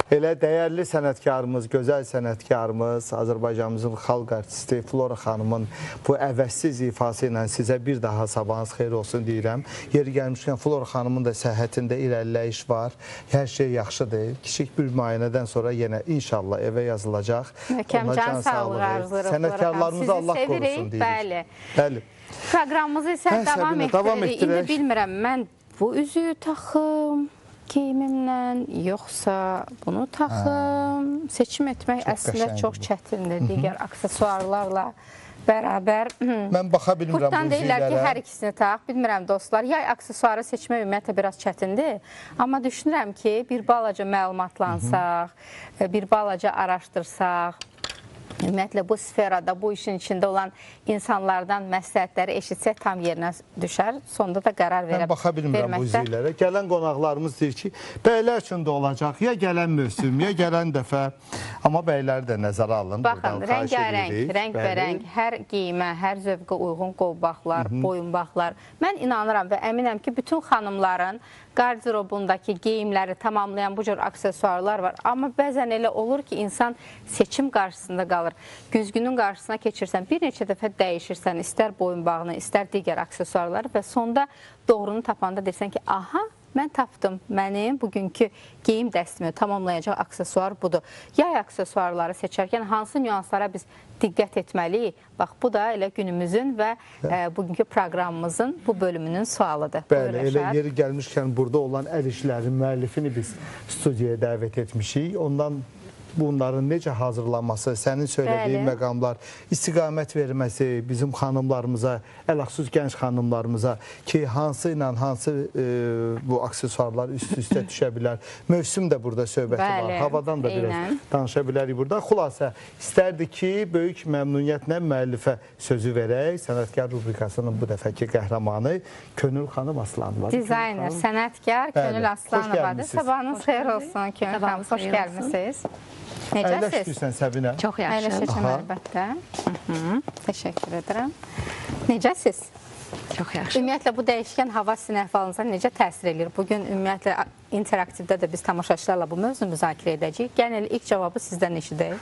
Elə dəyərli sənətkarımız, gözəl sənətkarımız, Azərbaycanımızın xalq artisti Flora xanımın bu əvəzsiz ifası ilə sizə bir daha sabahınız xeyir olsun deyirəm. Yeri gəlmişkən Flora xanımın da səhhətində irəliləyiş var. Hər şey yaxşıdır. Kiçik bir müayinədən sonra yenə inşallah evə yazılacaq. Möhkəm can sağlığı arzularıq. Sənətkarlarımızı Allah qorusun deyirik. Bəli. Bəli. Proqramımızı isə davam etdiririk. İndi bilmirəm, mən bu üzüyü taxım geyimimlə, yoxsa bunu taxım. Seçim etmək əslində çox çətindir. Digər aksesuarlarla bərabər. Mən baxa bilmirəm bu üzüklərə. Buradan deyirlər ki, hər ikisini tax. Bilmirəm dostlar, yay aksesuarı seçmək ümumiyyətlə biraz çətindir. Amma düşünürəm ki, bir balaca məlumatlansaq, bir balaca araşdırsaq, ümumiyyətlə bu sferada, bu işin içində olan insanlardan məsləhətləri eşitsək tam yerinə düşər. Sonda da qərar verib. Mən baxa bilmirəm bu üzüklərə. Gələn qonaqlarımız deyir ki, bəylər üçün də olacaq. Ya gələn mövsüm, ya gələn dəfə. Amma bəyləri də nəzərə alın. Baxın, rəngbərəng, hər geyimə, hər zövqə uyğun qolbaqlar, boyunbaqlar. Mən inanıram və əminəm ki, bütün xanımların qardirobundakı geyimləri tamamlayan bu cür aksesuarlar var. Amma bəzən elə olur ki, insan seçim qarşısında qalır. Güzgünün qarşısına keçirsən, bir neçə dəfə dəyişirsən, istər boyunbağını, istər digər aksesuarları və sonda doğrunu tapanda deyirsən ki, aha, mən tapdım, mənim bugünkü geyim dəstimi tamamlayacaq aksesuar budur. Yay aksesuarları seçərkən hansı nüanslara biz diqqət etməliyik? Bax, bu da elə günümüzün və bugünkü proqramımızın bu bölümünün sualıdır. Bəli, elə yeri gəlmişkən burada olan əl işlərinin müəllifini biz studiyaya dəvət etmişik. Ondan bunların necə hazırlanması, sənin söylədiyin məqamlar, istiqamət verməsi bizim xanımlarımıza, ələxsus gənc xanımlarımıza ki, hansı ilə hansı bu aksesuarlar üst-üstə düşə bilər. Mövsüm də burada söhbəti var. Havadan da biraz danışa bilərik burada. Xülasə, istərdik ki, böyük məmnuniyyətlə müəllifə sözü verək. Sənətkar rubrikasının bu dəfəki qəhrəmanı Könül xanım Aslanovadır. Dizayner, sənətkar Könül Aslanovadır. Sabahınız xeyir olsun Könül xanım, xoş gəlmişsiniz. Necəsiz? Əyləşdirsən Səbinə. Çox yaxşı. Əyləşəcəm əlbəttə. Təşəkkür edirəm. Necəsiz? Çox yaxşı. Ümumiyyətlə, bu dəyişkən hava sizin əhvalınıza necə təsir edir? Bugün ümumiyyətlə interaktivdə də biz tamaşaçılarla bu mövzu müzakirə edəcəyik. Gəlin, ilk cavabı sizdən eşidək.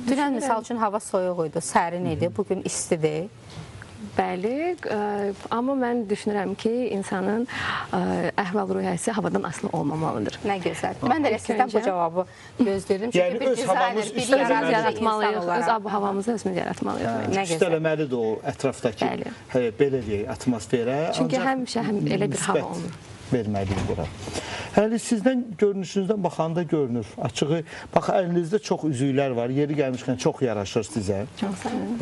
Dünən, misal üçün, hava soyuq idi, sərin idi, bugün istidir. Bəli, amma mən düşünürəm ki, insanın əhval-ruhiyyəsi havadan asılı olmamalıdır. Nə gözəl. Mən də sizdən bu cavabı gözləyirdim. Yəni, öz havamız yaratmalıyıq, öz havamızı özümüz yaratmalıyıq. Üstələməlidir o ətrafdakı, belə deyək, atmosferə. Çünki həmişə elə bir hava olunur. Verməliyik bura. Hələ sizdən görünüşünüzdən baxanda görünür. Açığı, bax, əlinizdə çox üzüklər var. Yeri gəlmişkən çox yaraşır sizə. Çox sağ olun.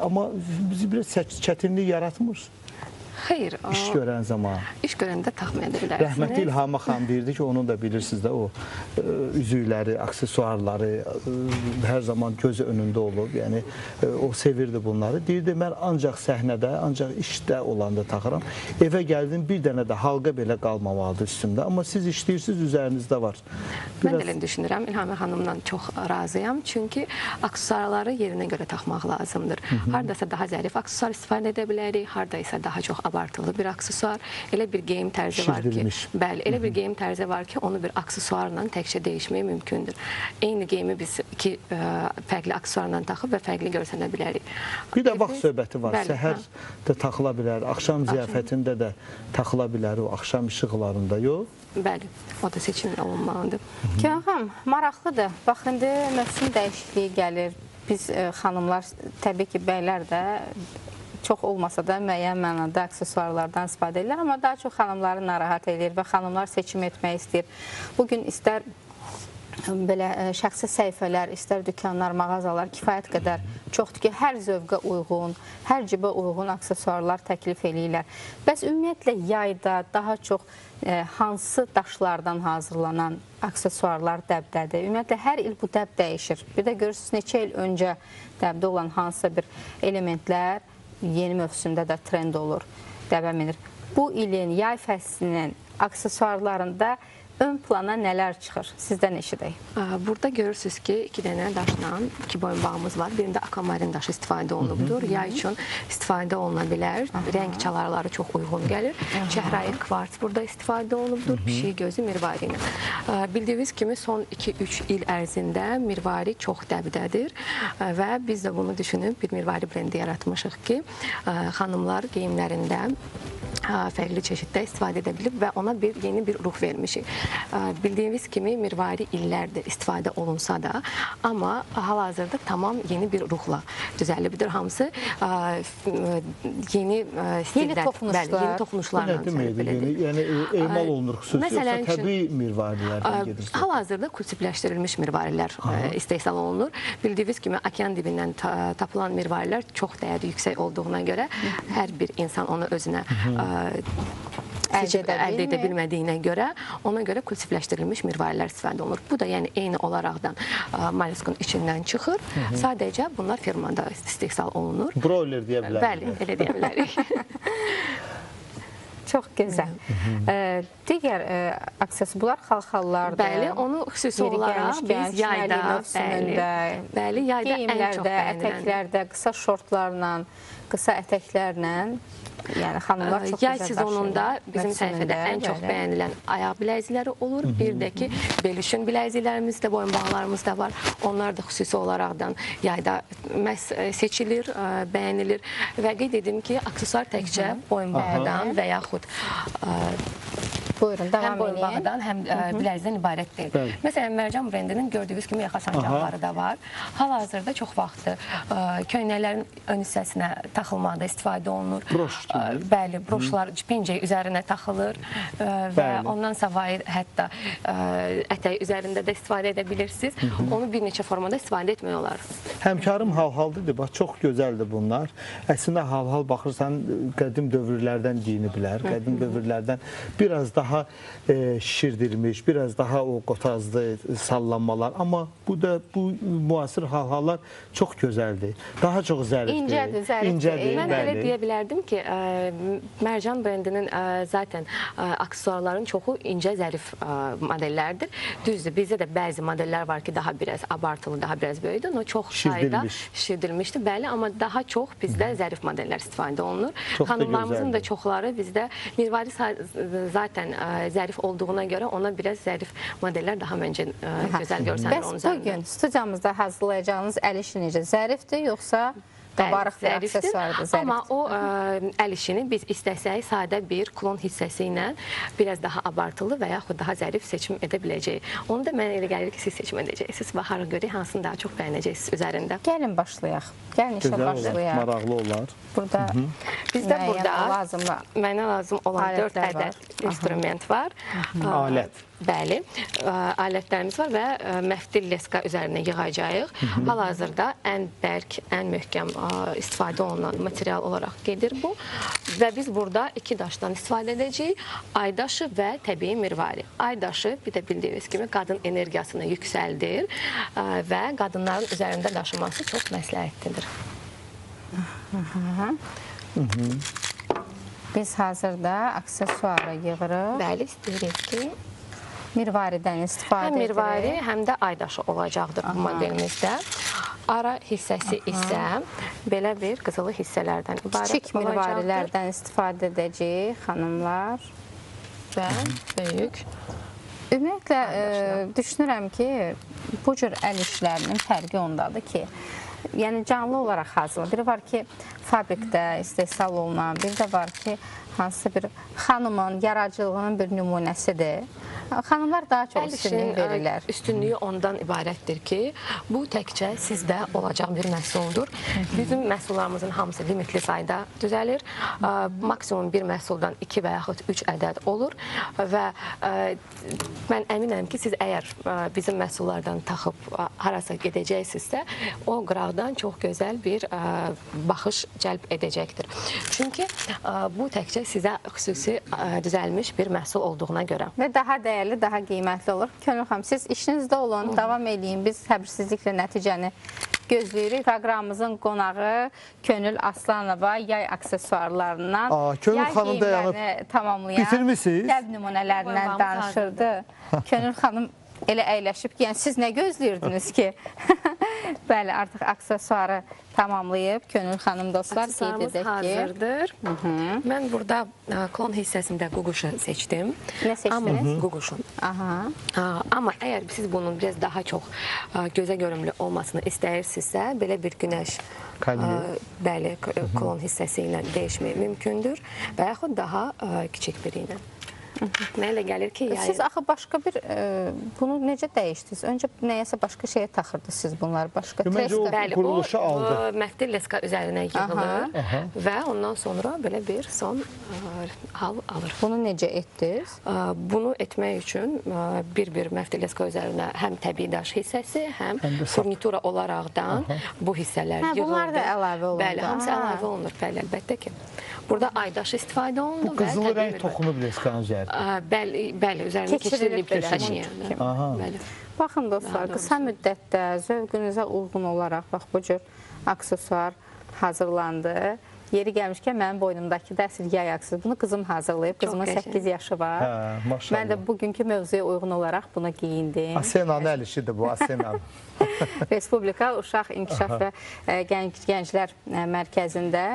Amma bizi biraz çətinlik yaratmır. Xeyr. İş görən zaman. İş görəndə taxmaya da bilərsiniz. Rəhmətli İlham xanım deyirdi ki, onu da bilirsiniz də o üzükləri, aksesuarları hər zaman göz önündə olub. Yəni, o sevirdi bunları. Deyirdi, mən ancaq səhnədə, ancaq işdə olanda taxıram. Evə gəldim, bir dənə də halqa belə qalmamalıdır üstümdə. Amma siz işləyirsiniz, üzərinizdə var. Mən də elə düşünürəm. İlham xanımla çox razıyam. Çünki aksesuarları yerinə görə taxmaq lazımdır. Haradasa daha zərif aksesuar istifadə edə bilərik, harada isə daha çox abartılı bir aksesuar, elə bir geyim tərzi var ki, bəli, elə bir geyim tərzi var ki, onu bir aksesuarla təkcə dəyişmək mümkündür. Eyni geyimi biz iki fərqli aksesuarla taxıb və fərqli görsənə bilərik. Bir də vaxt söhbəti var. Səhər də taxıla bilər, axşam ziyafətində də taxıla bilər, o axşam işıqlarında, yox? Bəli, o da seçimlə olunmalıdır. Könül, maraqlıdır. Bax, indi mövsüm dəyişikliyi gəlir. Biz xanımlar, təbii ki, bəylər də çox olmasa da müəyyən mənada aksesuarlardan istifadə edirlər, amma daha çox xanımları narahat edir və xanımlar seçim etmək istəyir. Bugün istər belə şəxsi səhifələr, istər dükanlar, mağazalar kifayət qədər çoxdur ki, hər zövqə uyğun, hər cibə uyğun aksesuarlar təklif eləyirlər. Bəs ümumiyyətlə yayda daha çox hansı daşlardan hazırlanan aksesuarlar dəbdədir? Ümumiyyətlə, hər il bu dəb dəyişir. Bir də görürsünüz, neçə il öncə dəbdə olan hansısa bir elementlər yeni mövsümdə də trend olur, dəbə minir. Bu ilin yay fəslinin aksesuarlarında ön plana nələr çıxır? Sizdən eşidək. Burada görürsünüz ki, 2 dənə daşla 2 boyunbağımız var. Birində akvamarin daşı istifadə olunubdur. Yay üçün istifadə oluna bilər. Rəng çalarları çox uyğun gəlir. Çəhrayı kvarts burada istifadə olunubdur. Pişik gözü mirvari ilə. Bildiyiniz kimi son 2-3 il ərzində mirvari çox dəbdədir və biz də bunu düşünüb bir mirvari brendi yaratmışıq ki, xanımlar geyimlərində fərqli çeşiddə istifadə edə bilib və ona yeni bir ruh vermişik. Bildiyiniz kimi mirvari illərdir istifadə olunsa da, amma hal-hazırda tamam yeni bir ruhla düzəlibdir. Hamısı yeni toxunuşlarla düzəlilir. Yəni emal olunur xüsusi, yoxsa təbii mirvarilərdən gedirsə? Hal-hazırda kultivləşdirilmiş mirvarilər istehsal olunur. Bildiyiniz kimi okean dibindən tapılan mirvarilər çox dəyəri yüksək olduğuna görə hər bir insan onu özünə əldə edə bilmədiyinə görə, ona görə kultivləşdirilmiş mirvarilər istifadə olunur. Bu da yəni eyni olaraqdan molluskun içindən çıxır. Sadəcə bunlar firmada istehsal olunur. Broiler deyə bilərik. Bəli, elə deyə bilərik. Çox gözəl. Digər aksesuarlar xalxallardır. Bəli, onu xüsusi olaraq biz yayda, bəli, yayda ən çox bəyənilən. Ətəklərdə, qısa şortlarla, qısa ətəklərlə, yəni xanımlar çox yay sezonunda bizim səhifədə ən çox bəyənilən ayaq biləkzikləri olur. Bir də ki, belişin biləkziklərimiz də, boyunbağlarımız da var. Onlar da xüsusi olaraqdan yayda seçilir, bəyənilir və qeyd edim ki, aksesuar təkcə boyunbağdan və yaxud həm boyunbağdan, həm biləkzikdən ibarət deyil. Məsələn, Mərcan brendinin gördüyünüz kimi yaxa sancaqları da var. Hal-hazırda çox vaxtı köynəklərin ön hissəsinə taxılmaqda istifadə olunur. Broş kimi. Bəli, broşlar pencək üzərinə taxılır və ondan savayı hətta ətək üzərində də istifadə edə bilirsiniz. Onu bir neçə formada istifadə etmək olar. Həmkarım hal-haldır, bax, çox gözəldir bunlar. Əslində hal-hal baxırsan, qədim dövrlərdən geyiniblər. Qədim dövrlərdən biraz daha şişirdilmiş, biraz daha o qotazlı sallanmalar. Amma bu müasir hal-hallar çox gözəldir. Daha çox zərifdir. İncədir, zərifdir. Mən elə deyə bilərdim ki, Mərcan brendinin zaten aksesuarların çoxu incə, zərif modellərdir. Düzdür, bizdə də bəzi modellər var ki, daha biraz abartılı, daha biraz böyüdür. O çox sayda şişirdilmişdir. Bəli, amma daha çox bizdə zərif modellər istifadə olunur. Xanımlarımızın da çoxları bizdə mirvari zaten zərif olduğuna görə ona biraz zərif modellər daha məncə gözəl görsənir onun üzərində. Bəs bugün studiyamızda hazırlayacağınız əl işi necə? Zərifdir, yoxsa qabarıq bir aksesuardır? Amma o əl işini biz istəsək sadə bir klon hissəsi ilə biraz daha abartılı və yaxud daha zərif seçim edə biləcəyik. Onu da mənə elə gəlir ki, siz seçim edəcəksiniz. Baxarıq görək hansını daha çox bəyənəcəksiniz üzərində. Gəlin başlayaq. Gəlin işə başlayaq. Maraqlı olar. Burada bizdə mənə lazım olan 4 ədəd instrument var. Alət. Bəli, alətlərimiz var və məftil leska üzərinə yığacağıq. Hal-hazırda ən bərk, ən möhkəm istifadə olunan material olaraq gedir bu. Və biz burada 2 daşdan istifadə edəcəyik. Aydaşı və təbii mirvari. Aydaşı, bir də bildiyiniz kimi, qadın enerjisini yüksəldir və qadınların üzərində daşıması çox məsləhətlidir. Biz hazırda aksesuarı yığırıq. Bəli, istəyirik ki, mirvaridən istifadə edirik. Həm mirvari, həm də aydaşı olacaqdır bu modelimizdə. Ara hissəsi isə belə bir qızılı hissələrdən ibarət olacaqdır. Kiçik mirvarilərdən istifadə edəcəyik xanımlar. Və böyük. Ümumiyyətlə, düşünürəm ki, bu cür əl işlərinin fərqi ondadır ki, yəni canlı olaraq hazırlanır. Biri var ki, fabrikdə istehsal olunan, bir də var ki, hansısa bir xanımın yaradıcılığının bir nümunəsidir. Xanımlar daha çox üstünlük verirlər. Üstünlüyü ondan ibarətdir ki, bu təkcə sizdə olacaq bir məhsuldur. Bizim məhsullarımızın hamısı limitli sayda düzəlir. Maksimum bir məhsuldan 2 və yaxud 3 ədəd olur və mən əminəm ki, siz əgər bizim məhsullardan taxıb harasa gedəcəksinizsə, o qıraqdan çox gözəl bir baxış cəlb edəcəkdir. Çünki bu təkcə sizə xüsusi düzəlmiş bir məhsul olduğuna görə. Və daha dəyərli, daha qiymətli olur. Könül xanım, siz işinizdə olun, davam eləyin. Biz səbirsizliklə nəticəni gözləyirik. Proqramımızın qonağı Könül Aslanova yay aksesuarlarından Könül yay xanım dayanıb geyimlərini tamamlayan bitirmisiniz? dəb nümunələrindən danışırdı. Könül xanım elə əyləşib ki, yəni siz nə gözləyirdiniz ki? Bəli, artıq aksesuarı tamamlayıb Könül xanım dostlar qeyd Aksesuarımız edək ki. hazırdır. Mən burada klon hissəsində quguşu seçdim. Nə seçdiniz? Quguşun. Aha. Amma əgər siz bunun biraz daha çox gözə görünümlü olmasını istəyirsinizsə, belə bir günəş bəli, klon hissəsi ilə dəyişmək mümkündür və yaxud daha kiçik biri ilə. Mənə elə gəlir ki, Siz axı başqa bir bunu necə dəyişdiniz? Öncə nəyəsə başqa şeyə taxırdınız siz bunları, başqa treska. Bəli, quruluşu aldı. Bu məftil leska üzərinə yığılır və ondan sonra belə bir son hal alır. Bunu necə etdiniz? Bunu etmək üçün bir məftil leska üzərinə həm təbii daş hissəsi, həm furnitura olaraqdan bu hissələr yığıldı. Bunlar da əlavə olundu. Bəli, hamısı əlavə olunur, bəli, əlbəttə ki. Burada aydaş istifadə olundu. Bu qızılı rəng toxunub leskanın üzərinə. Bəli, üzərinə keçirilib daşıyan. Bəli. Baxın dostlar, qısa müddətdə zövqünüzə uyğun olaraq bax bu cür aksesuar hazırlandı. Yeri gəlmişkən mənim boynumdakı da əsl yay aksesuarı. Bunu qızım hazırlayıb. Qızımın 8 yaşı var. Maşallah. Mən də bugünkü mövzuya uyğun olaraq bunu geyindim. Asenanın əl işidir bu, Asenanın. Respublika Uşaq İnkişaf və Gənclər Mərkəzində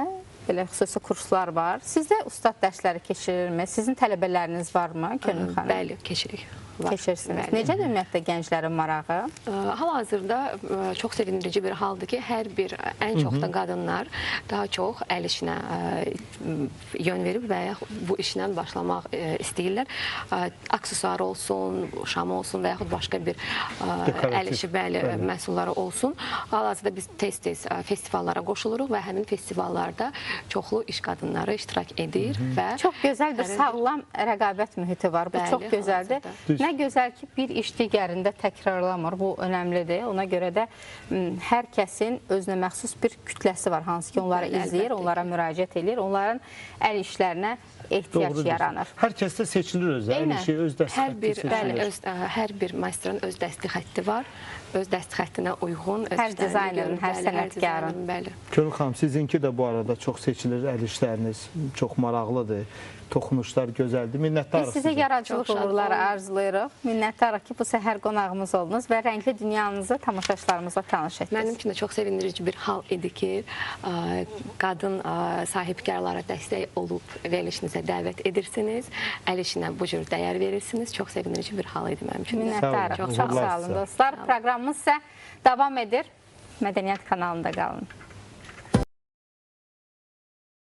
belə xüsusi kurslar var. Sizdə ustad dərsləri keçirilmi? Sizin tələbələriniz varmı, Könül xanım? Bəli, keçirik. Keçirsiniz. Necədir ümumiyyətlə gənclərin marağı? Hal-hazırda çox sevindirici bir haldır ki, hər bir, ən çox da qadınlar daha çox əl işinə yön verib və bu işlə başlamaq istəyirlər. Aksesuar olsun, şam olsun və yaxud başqa bir əl işi məhsulları olsun. Hal-hazırda biz tez-tez festivallara qoşuluruq və həmin festivallarda çoxlu iş qadınları iştirak edir və çox gözəl bir sağlam rəqabət mühiti var. Bu çox gözəldir. Nə gözəl ki, bir iş digərində təkrarlamır. Bu önəmlidir. Ona görə də hər kəsin özünə məxsus bir kütləsi var, hansı ki, onları izləyir, onlara müraciət edir, onların əl işlərinə ehtiyac yaranır. Hər kəsdə seçilir öz əl işi, öz dəsti xətti. Hər bir masterın öz dəsti xətti var. Öz dəsti xəttinə uyğun. Hər dizaynerin, hər sənətkarın. Könül xanım, sizinki də bu arada çox seçilir əl işləriniz. Çox maraqlıdır. Toxunuşlar gözəldir. Minnətdarıq sizə. Biz sizə yaradıcılıq uğurları arzulayırıq. Minnətdarıq ki, bu səhər qonağımız oldunuz və rəngli dünyanızı tamaşaçılarımızla tanış etdiniz. Mənim üçün də çox sevindirici bir hal idi ki, qadın sahibkarlara dəstək olub verilişinizə dəvət edirsiniz. Əl işinə bu cür dəyər verirsiniz. Çox sevindirici bir hal idi mənim üçün. Minnətdarıq. Çox sağ olun dostlar. Proqramımız isə davam edir. Mədəniyyət kanalında qalın.